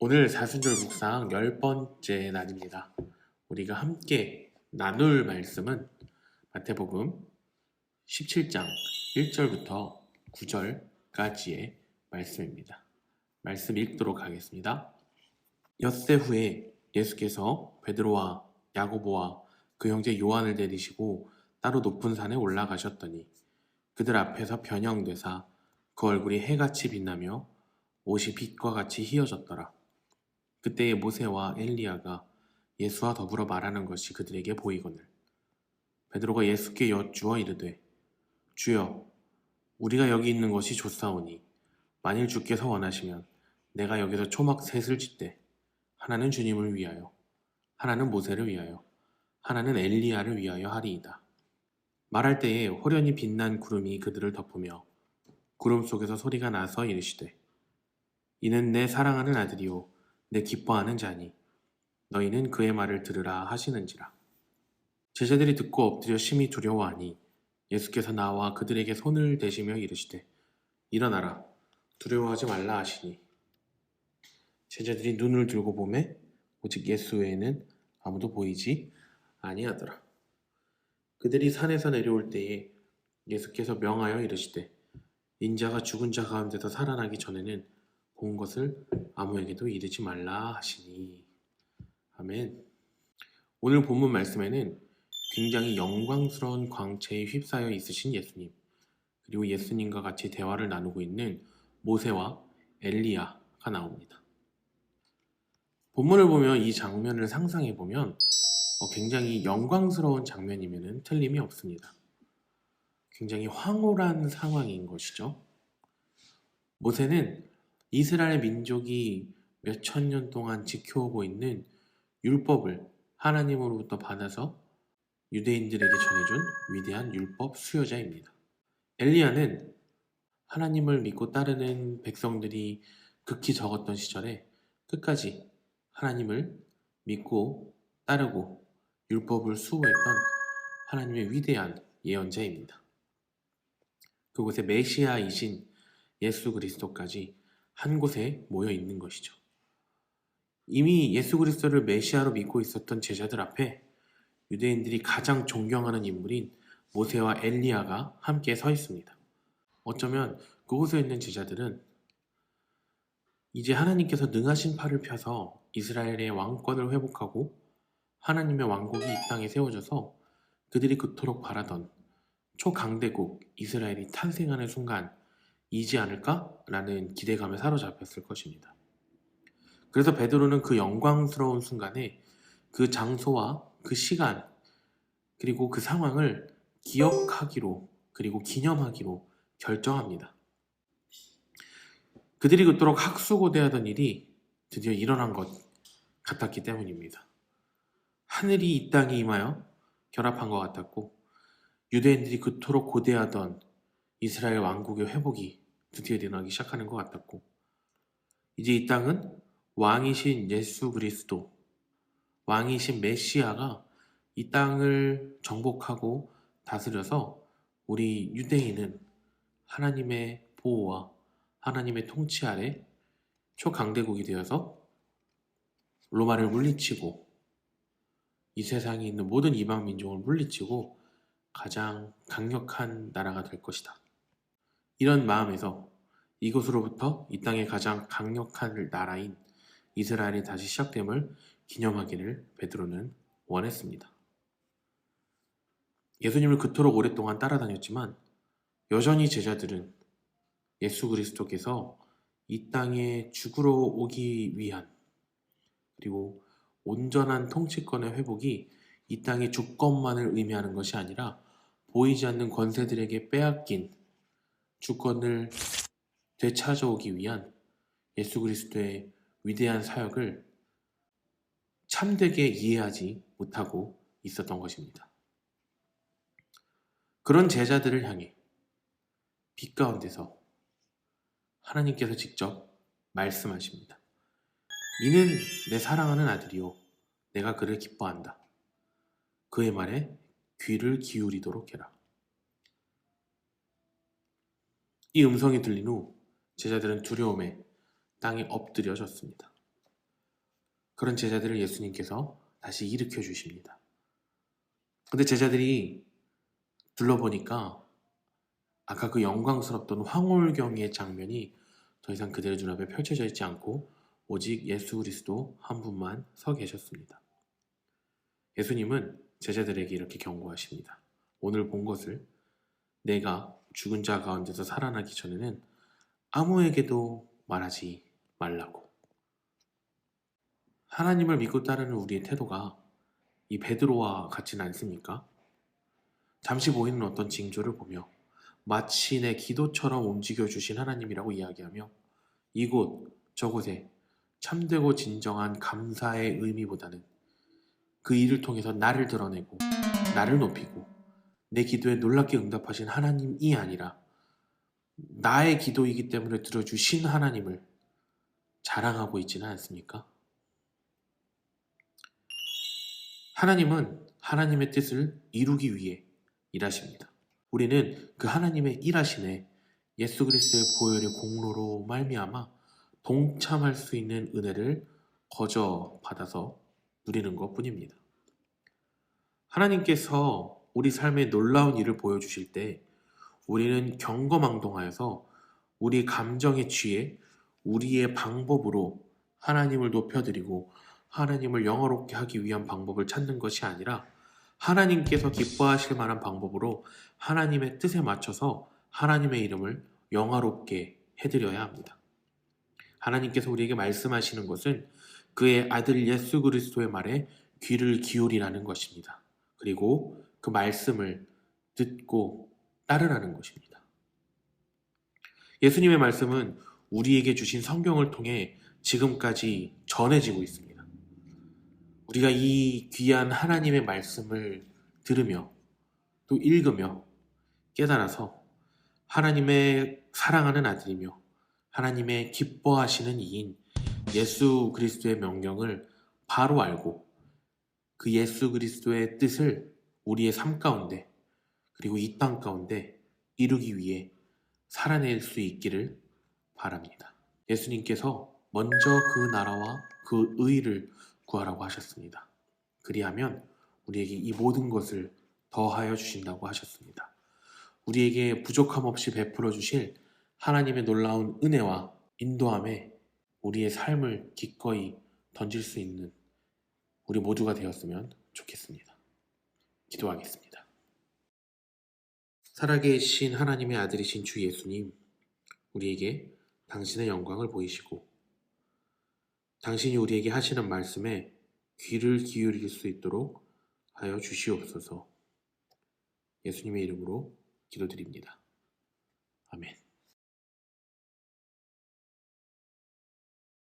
오늘 사순절 묵상 10번째 날입니다. 우리가 함께 나눌 말씀은 마태복음 17장 1절부터 9절까지의 말씀입니다. 말씀 읽도록 하겠습니다. 엿새 후에 예수께서 베드로와 야고보와 그 형제 요한을 데리시고 따로 높은 산에 올라가셨더니 그들 앞에서 변형되사 그 얼굴이 해같이 빛나며 옷이 빛과 같이 희어졌더라. 그때에 모세와 엘리야가 예수와 더불어 말하는 것이 그들에게 보이거늘 베드로가 예수께 여쭈어 이르되 주여 우리가 여기 있는 것이 좋사오니 만일 주께서 원하시면 내가 여기서 초막 셋을 짓되 하나는 주님을 위하여 하나는 모세를 위하여 하나는 엘리야를 위하여 하리이다. 말할 때에 호련히 빛난 구름이 그들을 덮으며 구름 속에서 소리가 나서 이르시되 이는 내 사랑하는 아들이요 내 기뻐하는 자니 너희는 그의 말을 들으라 하시는지라. 제자들이 듣고 엎드려 심히 두려워하니 예수께서 나와 그들에게 손을 대시며 이르시되 일어나라 두려워하지 말라 하시니 제자들이 눈을 들고 보매 오직 예수 외에는 아무도 보이지 아니하더라. 그들이 산에서 내려올 때에 예수께서 명하여 이르시되 인자가 죽은 자 가운데서 살아나기 전에는 본 것을 아무에게도 이르지 말라 하시니. 아멘. 오늘 본문 말씀에는 굉장히 영광스러운 광채에 휩싸여 있으신 예수님, 그리고 예수님과 같이 대화를 나누고 있는 모세와 엘리야가 나옵니다. 본문을 보며 이 장면을 상상해 보면 굉장히 영광스러운 장면이면 틀림이 없습니다. 굉장히 황홀한 상황인 것이죠. 모세는 이스라엘 민족이 몇천 년 동안 지켜오고 있는 율법을 하나님으로부터 받아서 유대인들에게 전해준 위대한 율법 수여자입니다. 엘리야는 하나님을 믿고 따르는 백성들이 극히 적었던 시절에 끝까지 하나님을 믿고 따르고 율법을 수호했던 하나님의 위대한 예언자입니다. 그곳에 메시아이신 예수 그리스도까지 한 곳에 모여 있는 것이죠. 이미 예수 그리스도를 메시아로 믿고 있었던 제자들 앞에 유대인들이 가장 존경하는 인물인 모세와 엘리야가 함께 서 있습니다. 어쩌면 그곳에 있는 제자들은 이제 하나님께서 능하신 팔을 펴서 이스라엘의 왕권을 회복하고 하나님의 왕국이 이 땅에 세워져서 그들이 그토록 바라던 초강대국 이스라엘이 탄생하는 순간 이지 않을까라는 기대감에 사로잡혔을 것입니다. 그래서 베드로는 그 영광스러운 순간에 그 장소와 그 시간 그리고 그 상황을 기억하기로 그리고 기념하기로 결정합니다. 그들이 그토록 학수고대하던 일이 드디어 일어난 것 같았기 때문입니다. 하늘이 이 땅에 임하여 결합한 것 같았고 유대인들이 그토록 고대하던 이스라엘 왕국의 회복이 드디어 일어나기 시작하는 것 같았고 이제 이 땅은 왕이신 예수 그리스도, 왕이신 메시아가 이 땅을 정복하고 다스려서 우리 유대인은 하나님의 보호와 하나님의 통치 아래 초강대국이 되어서 로마를 물리치고 이 세상에 있는 모든 이방 민족을 물리치고 가장 강력한 나라가 될 것이다. 이런 마음에서 이곳으로부터 이 땅의 가장 강력한 나라인 이스라엘이 다시 시작됨을 기념하기를 베드로는 원했습니다. 예수님을 그토록 오랫동안 따라다녔지만 여전히 제자들은 예수 그리스도께서 이 땅에 죽으러 오기 위한 그리고 온전한 통치권의 회복이 이 땅의 주권만을 의미하는 것이 아니라 보이지 않는 권세들에게 빼앗긴 주권을 되찾아오기 위한 예수 그리스도의 위대한 사역을 참되게 이해하지 못하고 있었던 것입니다. 그런 제자들을 향해 빛 가운데서 하나님께서 직접 말씀하십니다. 이는 내 사랑하는 아들이요 내가 그를 기뻐한다. 그의 말에 귀를 기울이도록 해라. 이 음성이 들린 후 제자들은 두려움에 땅에 엎드려졌습니다. 그런 제자들을 예수님께서 다시 일으켜 주십니다. 근데 제자들이 둘러보니까 아까 그 영광스럽던 황홀경의 장면이 더 이상 그들의 눈앞에 펼쳐져 있지 않고 오직 예수 그리스도 한 분만 서 계셨습니다. 예수님은 제자들에게 이렇게 경고하십니다. 오늘 본 것을 내가 죽은 자 가운데서 살아나기 전에는 아무에게도 말하지 말라고. 하나님을 믿고 따르는 우리의 태도가 이 베드로와 같지는 않습니까? 잠시 보이는 어떤 징조를 보며 마치 내 기도처럼 움직여주신 하나님이라고 이야기하며 이곳 저곳에 참되고 진정한 감사의 의미보다는 그 일을 통해서 나를 드러내고 나를 높이고 내 기도에 놀랍게 응답하신 하나님이 아니라 나의 기도이기 때문에 들어주신 하나님을 자랑하고 있지는 않습니까? 하나님은 하나님의 뜻을 이루기 위해 일하십니다. 우리는 그 하나님의 일하심에 예수 그리스도의 보혈의 공로로 말미암아 동참할 수 있는 은혜를 거저 받아서 누리는 것뿐입니다. 하나님께서 우리 삶에 놀라운 일을 보여주실 때 우리는 경거망동하여서 우리 감정에 취해 우리의 방법으로 하나님을 높여드리고 하나님을 영화롭게 하기 위한 방법을 찾는 것이 아니라 하나님께서 기뻐하실 만한 방법으로 하나님의 뜻에 맞춰서 하나님의 이름을 영화롭게 해드려야 합니다. 하나님께서 우리에게 말씀하시는 것은 그의 아들 예수 그리스도의 말에 귀를 기울이라는 것입니다. 그리고 그 말씀을 듣고 따르라는 것입니다. 예수님의 말씀은 우리에게 주신 성경을 통해 지금까지 전해지고 있습니다. 우리가 이 귀한 하나님의 말씀을 들으며 또 읽으며 깨달아서 하나님의 사랑하는 아들이며 하나님의 기뻐하시는 이인 예수 그리스도의 명령을 바로 알고 그 예수 그리스도의 뜻을 우리의 삶 가운데 그리고 이 땅 가운데 이루기 위해 살아낼 수 있기를 바랍니다. 예수님께서 먼저 그 나라와 그 의를 구하라고 하셨습니다. 그리하면 우리에게 이 모든 것을 더하여 주신다고 하셨습니다. 우리에게 부족함 없이 베풀어 주실 하나님의 놀라운 은혜와 인도함에 우리의 삶을 기꺼이 던질 수 있는 우리 모두가 되었으면 좋겠습니다. 기도하겠습니다. 살아계신 하나님의 아들이신 주 예수님, 우리에게 당신의 영광을 보이시고 당신이 우리에게 하시는 말씀에 귀를 기울일 수 있도록 하여 주시옵소서. 예수님의 이름으로 기도드립니다. 아멘.